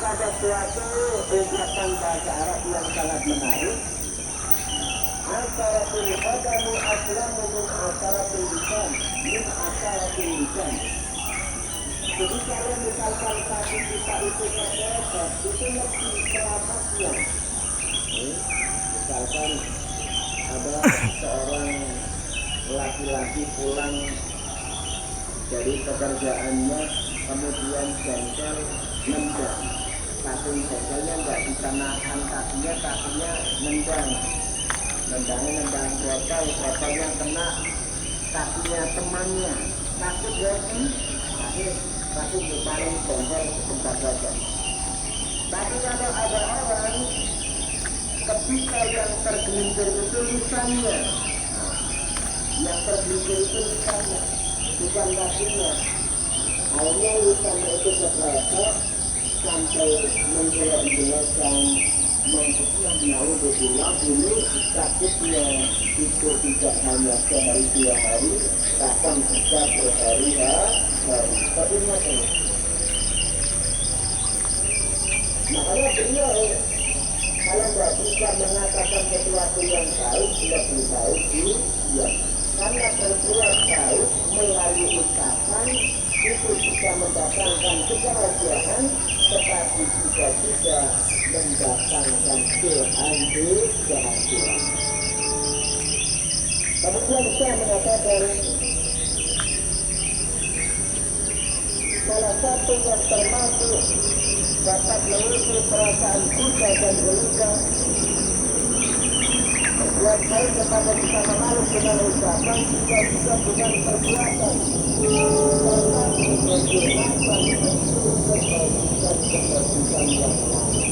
pada suatu ungkapan bahasa Arab yang sangat menarik. Asaratul qadamu aslamu min asaratul lisan, min asaratul lisan. Jadi kalau misalkan kaki kita itu terpeleset, itu mesti keramatnya. Misalkan ada seorang laki-laki pulang dari pekerjaannya, kemudian jengkel nendang. Saking jengkelnya nggak bisa nahan kakinya nendang. Nendangnya nendang botolnya kena kakinya temannya. Takut gak sih? Tapi paling jengkel sebentar saja. Tapi kalau ada orang ketika yang tergelincir itu lisannya, yang tergelincir itu lisannya, bukan kakinya. Akhirnya lisannya itu terpeleset sampai menjelek-jelekan, naudzubillah. Ini sakitnya itu tidak hanya sehari dua hari, bahkan bisa berhari-hari. Tapi macam makanya beliau kalau nggak bisa mengatakan sesuatu yang baik, lebih baik diam. Karena berbuat baik melalui ucapan itu bisa mendatangkan kebahagiaan, tetapi juga mendatangkan kehancuran. Kemudian saya mengatakan salah satu yang termasuk dapat mengusir perasaan duka dan gelisah, berbuat baik kepada sesama makhluk dengan ucapan juga bukan perbuatan, tetapi menggunakan untuk kebaikan yang lain.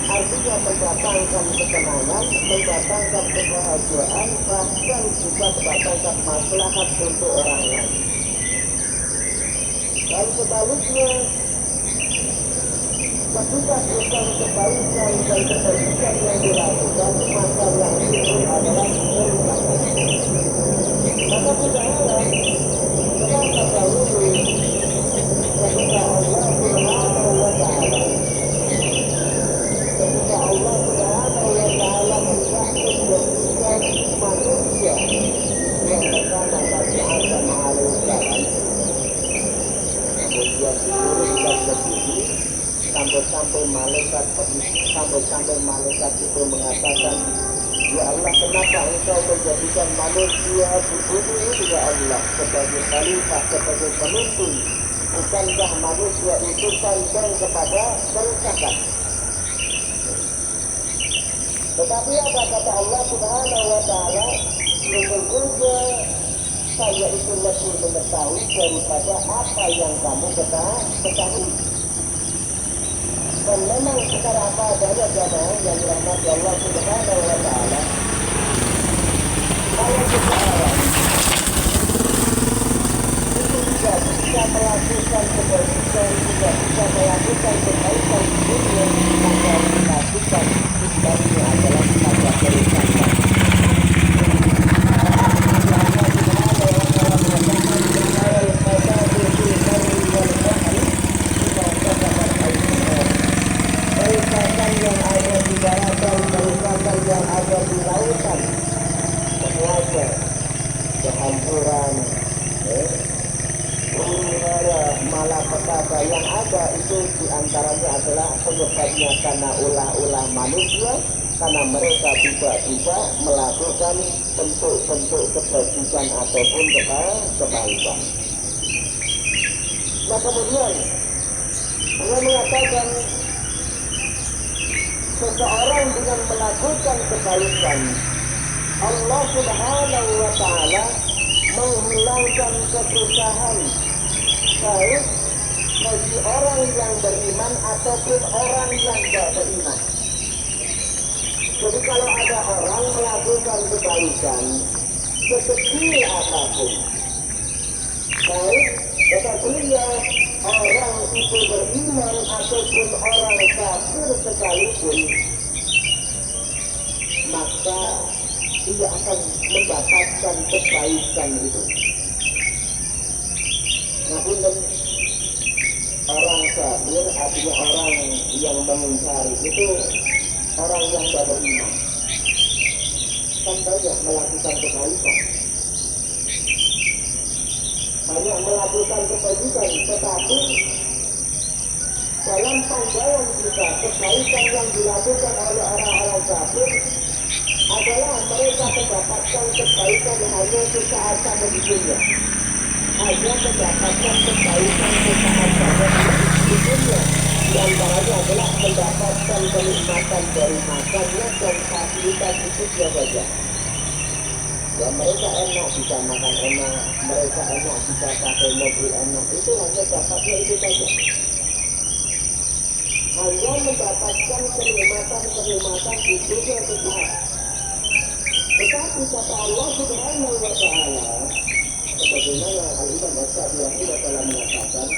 Artinya mendatangkan ketenangan, mendatangkan kebahagiaan, bahkan juga mendatangkan maslahat untuk orang lain. Dan sebaliknya, ketika bukan kebaikan dan kebaikan yang dilakukan, maka yang itu adalah kerusakan. Maka tidak heran, kenapa dahulu ketika Allah Subhanahu wa Ta'ala menjadikan manusia yang pertama Nabi Adam alaihissalam, kemudian diturunkan ke bumi sampai malaikat itu mengatakan, ya Allah, kenapa engkau menjadikan manusia di bumi ini ya Allah sebagai khalifah, sebagai penuntun? Bukankah manusia itu condong kepada kerusakan? Tetapi apa kata Allah Subhanahu wa Ta'ala? Sesungguhnya saya itu lebih mengetahui daripada apa yang kamu ketahui. Dan memang secara apa adanya jamaah yang dirahmati Allah Subhanahu wa Ta'ala, kalau seseorang itu tidak bisa melakukan kebaikan, tidak bisa melakukan kebaikan di dunia, maka dilakukan sebenarnya adalah pada kerusakan. Kerusakan yang ada di daratan, kerusakan yang ada di lautan, semuanya kehancuran, malapetaka yang ada itu diantaranya adalah penyebabnya karena ulah-ulah manusia, karena mereka tidak melakukan bentuk-bentuk kebajikan ataupun kebaikan. Nah kemudian Allah mengatakan seseorang dengan melakukan kebaikan, Allah Subhanahu wa Ta'ala menghilangkan kesusahan baik bagi orang yang beriman ataupun orang yang tidak beriman. Jadi kalau ada orang melakukan kebaikan sekecil apapun, baik tetapi dia orang itu beriman ataupun orang kafir sekalipun, maka dia akan mendapatkan kebaikan itu. Namun orang kafir artinya orang yang mengingkari itu orang yang tidak beriman, kan banyak melakukan kebaikan, banyak melakukan kebaikan, tetapi dalam pandangan kita kebaikan yang dilakukan oleh orang-orang kafir adalah mereka mendapatkan kebaikan hanya sesaat saja di dunia, hanya mendapatkan kebaikan sesaat saja di dunia. Di antaranya adalah mendapatkan kenikmatan dari makannya dan fasilitas hidupnya saja. Ya mereka enak bisa makan enak, mereka enak bisa pakai mobil enak, itu hanya dapatnya itu saja. Hanya mendapatkan kenikmatan hidupnya sesaat. Tetapi kata Allah Subhanahu wa Ta'ala, sebagaimana Al-Imam As-Sa'di telah mengatakan,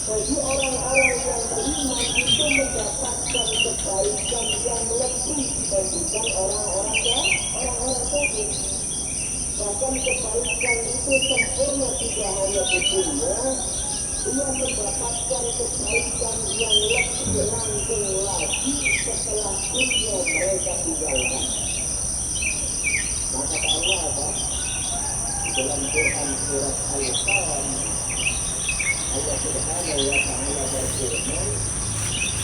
bagi orang-orang yang beriman itu mendapatkan kebaikan yang lebih dibandingkan orang-orang kafir. Bahkan kebaikan itu sempurna tidak hanya di dunia, ia mendapatkan kebaikan yang lebih langgeng lagi setelah dunia mereka tinggalkan. Maka Allah apa? Dalam Quran surat Al-Qalam Allah Subhanahu wa Ta'ala berfirman,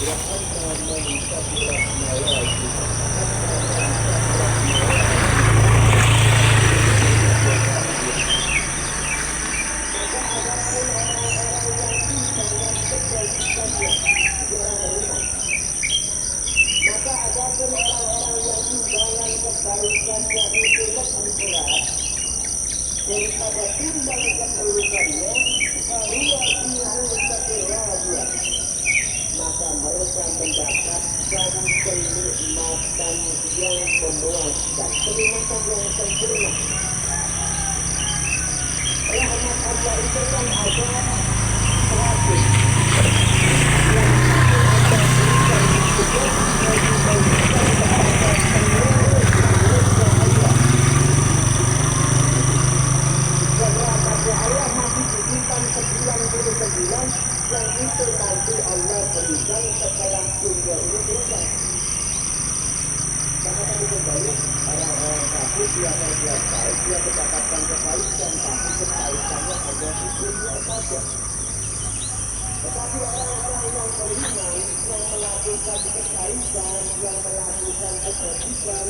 wa anna man kafirat mawajib maka adapun orang-orang yang timbangan kebaikannya itu lebih berat daripada timbang keburukannya, maka mereka mendapatkan kenikmatan yang memuaskan, kenikmatan yang sempurna. Rahmat Allah itu kan ada terakhir yang ada berikan Allah masih diberikan 99 yang itu nanti Allah berikan setelah dunia ini berubah. Maka tadi kembali orang-orang kafir dia berbuat baik, dia mendapatkan kebaikan, tapi kebaikannya hanya di dunia saja. Tetapi orang-orang yang beriman, yang melakukan kebaikan, yang melakukan kebajikan,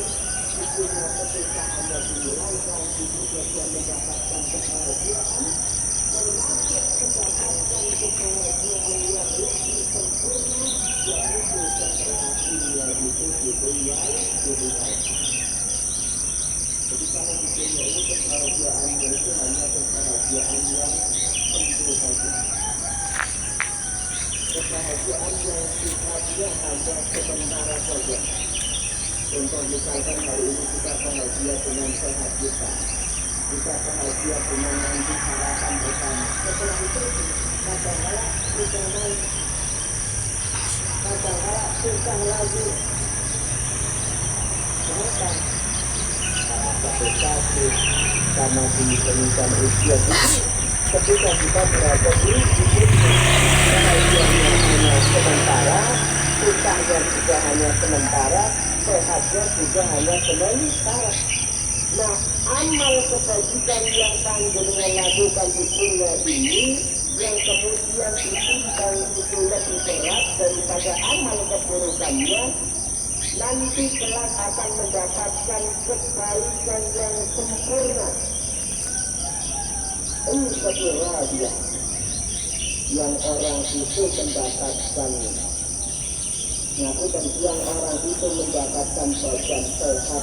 itu ketika Anda dihilangkan, itu dia mendapatkan kebahagiaan, termasuk mendapatkan kebahagiaan yang lebih sempurna, yaitu setelah dunia itu ditinggal. Jadi kalau di dunia ini kebahagiaannya itu hanya kebahagiaan yang tentu saja. Kebahagiaan yang sifatnya hanya sementara saja. Contoh misalkan hari ini kita bahagia dengan sehat kita bahagia dengan nanti harapan bersama. Setelah itu kadang-kala kita naik, kadang-kala susah lagi. Kenapa? Karena sakit, karena ditemukan usia ini. Ketika kita berada di situ, bahagianya hanya sementara, susahnya juga hanya sementara, sehatnya juga hanya sementara. Nah, amal kebajikan yang panjenengan lakukan di dunia ini, yang kemudian ditimbang itu lebih berat daripada amal keburukannya, nanti kelak akan mendapatkan kebaikan yang sempurna. Kedua yang orang itu mendapatkan Ngaku dan yang orang itu mendapatkan badan sehat